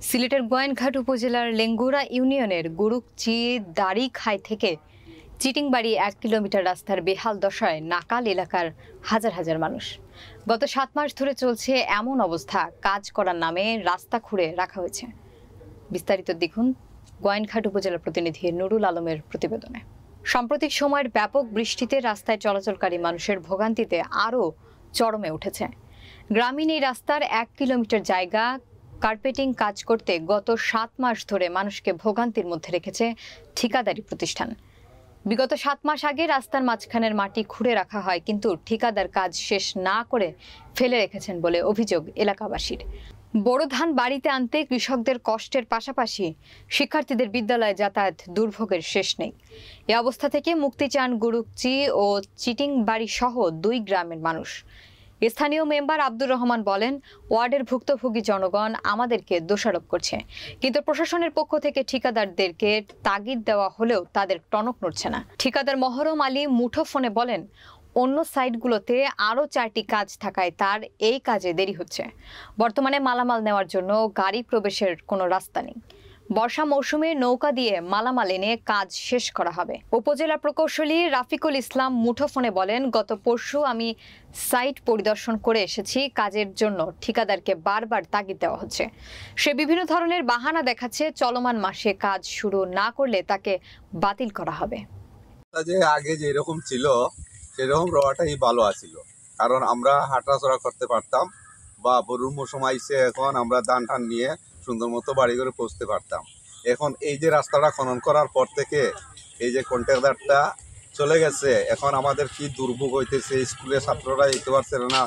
সিলেটের গোয়াইনঘাট উপজেলার লেঙ্গুরা ইউনিয়নের গুরুকচি দাড়িখাই থেকে চিটিংবাড়ি ১ কিলোমিটার রাস্তার বেহাল দশায় নাকাল এলাকার হাজার হাজার মানুষ। গত ৭ মাস ধরে চলছে এমন অবস্থা, কাজ করার নামে রাস্তা খুঁড়ে রাখা হয়েছে। বিস্তারিত দেখুন গোয়াইনঘাট উপজেলার প্রতিনিধি নুরুল আলমের প্রতিবেদনে। সাম্প্রতিক সময়ের ব্যাপক বৃষ্টিতে রাস্তায় চলাচলকারী মানুষের ভোগান্তিতে আরও চরমে উঠেছে। গ্রামীণ এই রাস্তার ১ কিলোমিটার জায়গা কার্পেটিং কাজ করতে গত ৭ মাস ধরে মানুষকে ভোগান্তির মধ্যে রেখেছে ঠিকাদারি প্রতিষ্ঠান। বিগত ৭ মাস আগে রাস্তার মাঝখানের মাটি খুঁড়ে রাখা হয়, কিন্তু ঠিকাদার কাজ শেষ না করে ফেলে রেখেছেন বলে অভিযোগ এলাকাবাসীর। বোরো ধান বাড়িতে আনতে কৃষকদের কষ্টের পাশাপাশি শিক্ষার্থীদের বিদ্যালয়ে যাতায়াত দুর্ভোগের শেষ নেই। এ অবস্থা থেকে মুক্তি চান গুরুকচি ও চিটিংবাড়ি সহ ২ গ্রামের মানুষ। স্থানীয় মেম্বার আব্দুর রহমান বলেন, ওয়ার্ডের ভুক্তভোগী জনগণ আমাদেরকে দোষারোপ করছে, কিন্তু প্রশাসনের পক্ষ থেকে ঠিকাদারদেরকে তাগিদ দেওয়া হলেও তাদের টনক নড়ছে না। ঠিকাদার মহরম আলী মুঠোফোনে বলেন, অন্য সাইটগুলোতে আরও ৪টি কাজ থাকায় তার এই কাজে দেরি হচ্ছে। বর্তমানে মালামাল নেওয়ার জন্য গাড়ি প্রবেশের কোনো রাস্তা নেই। বর্ষা মৌসুমে নৌকা দিয়ে মালামাল এনে কাজ শেষ করা হবে। উপজেলা প্রকৌশলী রাফিকুল ইসলাম মুঠোফোনে বলেন, গত পরশু আমি সাইট পরিদর্শন করে এসেছি। কাজের জন্য ঠিকাদারকে বারবার তাগিদ দেওয়া হচ্ছে। সে বিভিন্ন ধরনের বাহানা দেখাচ্ছে। চলমান মাসে কাজ শুরু না করলে তাকে বাতিল করা হবে। আগে যেরকম ছিল সেরকম রওয়াটাই ভালো আছিল, কারণ আমরা হাঁটাচলা করতে পারতাম, বা বরুর মৌসুম আইসে এখন আমরা ধান টান নিয়ে সুন্দর মতো বাড়ি করে পৌঁছতে পারতাম। এখন এই যে রাস্তাটা খনন করার পর থেকে এই যে কন্ট্রাক্টরটা চলে গেছে, এখন আমাদের কি দুর্ভোগ হইতেছে। স্কুলের ছাত্ররা যেতে পারছে না,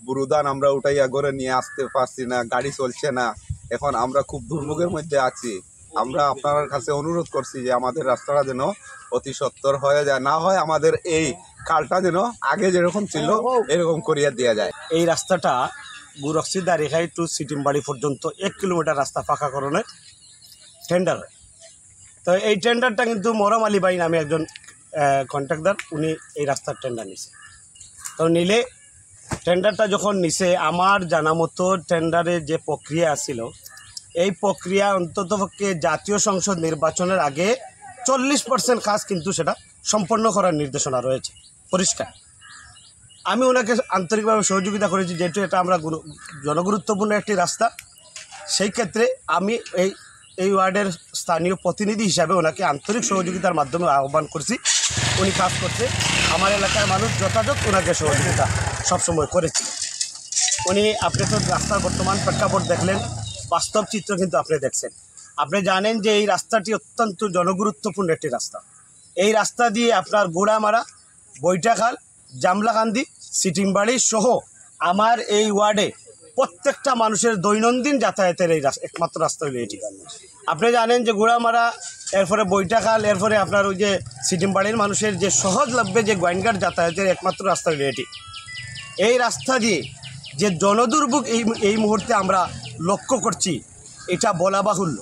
বুরু ধান আমরা উঠাইয়া ঘরে নিয়ে আসতে পারছি না, গাড়ি চলছে না। এখন আমরা খুব দুর্ভোগের মধ্যে আছি। আমরা আপনার কাছে অনুরোধ করছি যে আমাদের রাস্তাটা যেন অতি সত্বর হয়ে যায়, না হয় আমাদের এই খালটা যেন আগে যেরকম ছিল এরকম করিয়া দেওয়া যায়। এই রাস্তাটা গুরুকচি দাড়িখাই টু চিটিংবাড়ি পর্যন্ত ১ কিলোমিটার রাস্তা পাকাকরণের টেন্ডার হয়। তো এই টেন্ডারটা কিন্তু মহরম আলী ভাই নামে একজন কন্ট্রাক্টর, উনি এই রাস্তার টেন্ডার নিছে। তো নিলে টেন্ডারটা যখন নিছে, আমার জানা মতো টেন্ডারে যে প্রক্রিয়া ছিল, এই প্রক্রিয়া অন্ততপক্ষে জাতীয় সংসদ নির্বাচনের আগে 40% কাজ কিন্তু সেটা সম্পন্ন করার নির্দেশনা রয়েছে পরিষ্কার। আমি ওনাকে আন্তরিকভাবে সহযোগিতা করেছি, যেহেতু এটা আমরা জনগুরুত্বপূর্ণ একটি রাস্তা। সেই ক্ষেত্রে আমি এই ওয়ার্ডের স্থানীয় প্রতিনিধি হিসাবে ওনাকে আন্তরিক সহযোগিতার মাধ্যমে আহ্বান করছি। উনি কাজ করছে, আমার এলাকার মানুষ যথাযথ ওনাকে সহযোগিতা সবসময় করেছে। আপনি তো রাস্তার বর্তমান প্রেক্ষাপট দেখলেন, বাস্তব চিত্র কিন্তু আপনি দেখছেন। আপনি জানেন যে এই রাস্তাটি অত্যন্ত জনগুরুত্বপূর্ণ একটি রাস্তা। এই রাস্তা দিয়ে আপনার গোড়ামারা, বৈঠাখাল, জামলাকান্দি, চিটিংবাড়ি সহ আমার এই ওয়ার্ডে প্রত্যেকটা মানুষের দৈনন্দিন যাতায়াতের এই একমাত্র রাস্তা হলো এটি। আপনি জানেন যে গোড়ামারা, এরপরে বৈঠাখাল, এরপরে আপনার ওই যে চিটিংবাড়ির মানুষের যে সহজলভ্যে যে গোয়াইনঘাট যাতায়াতের একমাত্র রাস্তা হলো এটি। এই রাস্তা দিয়ে যে জনদুর্ভোগ এই মুহূর্তে আমরা লক্ষ্য করছি, এটা বলা বাহুল্য।